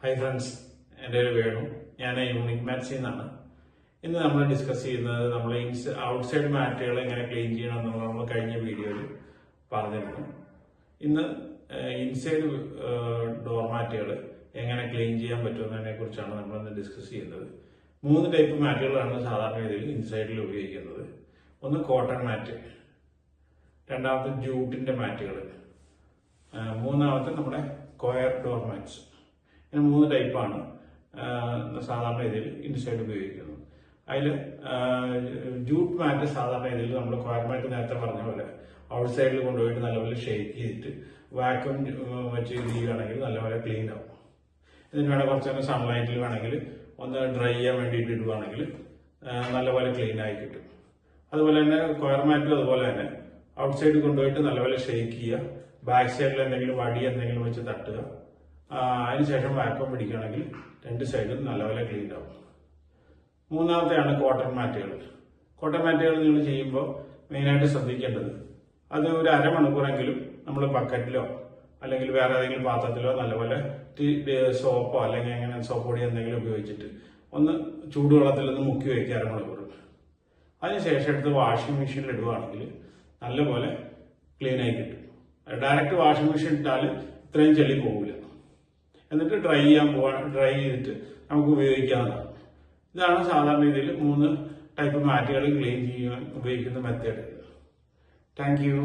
Hi friends, എൻ്റെ പേര് വേണു. ഞാൻ യൂണിക് മാറ്റ്സിൽ നിന്നാണ്. ഇന്ന് നമ്മൾ ഡിസ്കസ് ചെയ്യുന്നത് നമ്മൾ ഔട്ട്സൈഡ് മാറ്റുകൾ എങ്ങനെ ക്ലീൻ ചെയ്യണം എന്നുള്ളത് നമ്മൾ കഴിഞ്ഞ വീഡിയോയിൽ പറഞ്ഞിരുന്നു. ഇന്ന് ഇൻസൈഡ് ഡോർ മാറ്റുകൾ എങ്ങനെ ക്ലീൻ ചെയ്യാൻ പറ്റുന്നതിനെ കുറിച്ചാണ് നമ്മൾ ഇന്ന് ഡിസ്കസ് ചെയ്യുന്നത്. 3 ടൈപ്പ് മാറ്റുകളാണ് സാധാരണ രീതിയിൽ ഇൻസൈഡിൽ ഉപയോഗിക്കുന്നത്. ഒന്ന് കോട്ടൺ മാറ്റ്, രണ്ടാമത്തെ ജൂട്ടിന്റെ മാറ്റുകൾ, മൂന്നാമത്തെ നമ്മുടെ കൊയർ ഡോർ മാറ്റ്സ്. ഇങ്ങനെ 3 ടൈപ്പാണ് സാധാരണ രീതിയിൽ ഇൻസൈഡ് ഉപയോഗിക്കുന്നത്. അതിൽ ജൂട്ട് മാറ്റ് സാധാരണ രീതിയിൽ നമ്മൾ കൊയർ മാറ്റ് നേരത്തെ പറഞ്ഞ പോലെ ഔട്ട് സൈഡിൽ കൊണ്ടുപോയിട്ട് നല്ലപോലെ ഷേക്ക് ചെയ്തിട്ട് വാക്യൂം വെച്ച് ചെയ്യുകയാണെങ്കിൽ നല്ലപോലെ ക്ലീൻ ആവും. ഇതിന് വേണമെങ്കിൽ കുറച്ച് നേരം സൺലൈറ്റിൽ വേണമെങ്കിൽ ഒന്ന് ഡ്രൈ ചെയ്യാൻ വേണ്ടിയിട്ട് ഇടുകയാണെങ്കിൽ നല്ലപോലെ ക്ലീൻ ആയി കിട്ടും. അതുപോലെ തന്നെ കൊയർ മാറ്റിൽ അതുപോലെ തന്നെ ഔട്ട് സൈഡ് കൊണ്ടുപോയിട്ട് നല്ലപോലെ ഷേക്ക് ചെയ്യുക, ബാക്ക് സൈഡിൽ എന്തെങ്കിലും വടി എന്തെങ്കിലും വെച്ച് തട്ടുക, അതിനുശേഷം വാക്യൂം പിടിക്കുകയാണെങ്കിൽ 2 സൈഡും നല്ലപോലെ ക്ലീൻ ആവും. മൂന്നാമത്തെയാണ് കോട്ടൺ മാറ്റുകൾ. കോട്ടൺ മാറ്റുകൾ നിങ്ങൾ ചെയ്യുമ്പോൾ മെയിനായിട്ട് ശ്രദ്ധിക്കേണ്ടത് അത് ഒരു അരമണിക്കൂറെങ്കിലും നമ്മൾ ബക്കറ്റിലോ അല്ലെങ്കിൽ വേറെ ഏതെങ്കിലും പാത്രത്തിലോ നല്ലപോലെ സോപ്പോ അല്ലെങ്കിൽ അങ്ങനെ സോപ്പ് പൊടി എന്തെങ്കിലും ഉപയോഗിച്ചിട്ട് ഒന്ന് ചൂടുവെള്ളത്തിൽ ഒന്ന് മുക്കി വയ്ക്കുക അരമണിക്കൂർ. അതിനുശേഷം എടുത്ത് വാഷിംഗ് മെഷീനിൽ ഇടുകയാണെങ്കിൽ നല്ലപോലെ ക്ലീൻ ആയി കിട്ടും. ഡയറക്റ്റ് വാഷിംഗ് മെഷീൻ ഇട്ടാൽ ഇത്രയും ചെളി പോകില്ല. എന്നിട്ട് ഡ്രൈ ചെയ്തിട്ട് നമുക്ക് ഉപയോഗിക്കാവുന്നതാണ്. ഇതാണ് സാധാരണ രീതിയിൽ 3 ടൈപ്പ് മാറ്റുകൾ ക്ലീൻ ചെയ്യാൻ ഉപയോഗിക്കുന്ന മെത്തേഡ്. Thank you.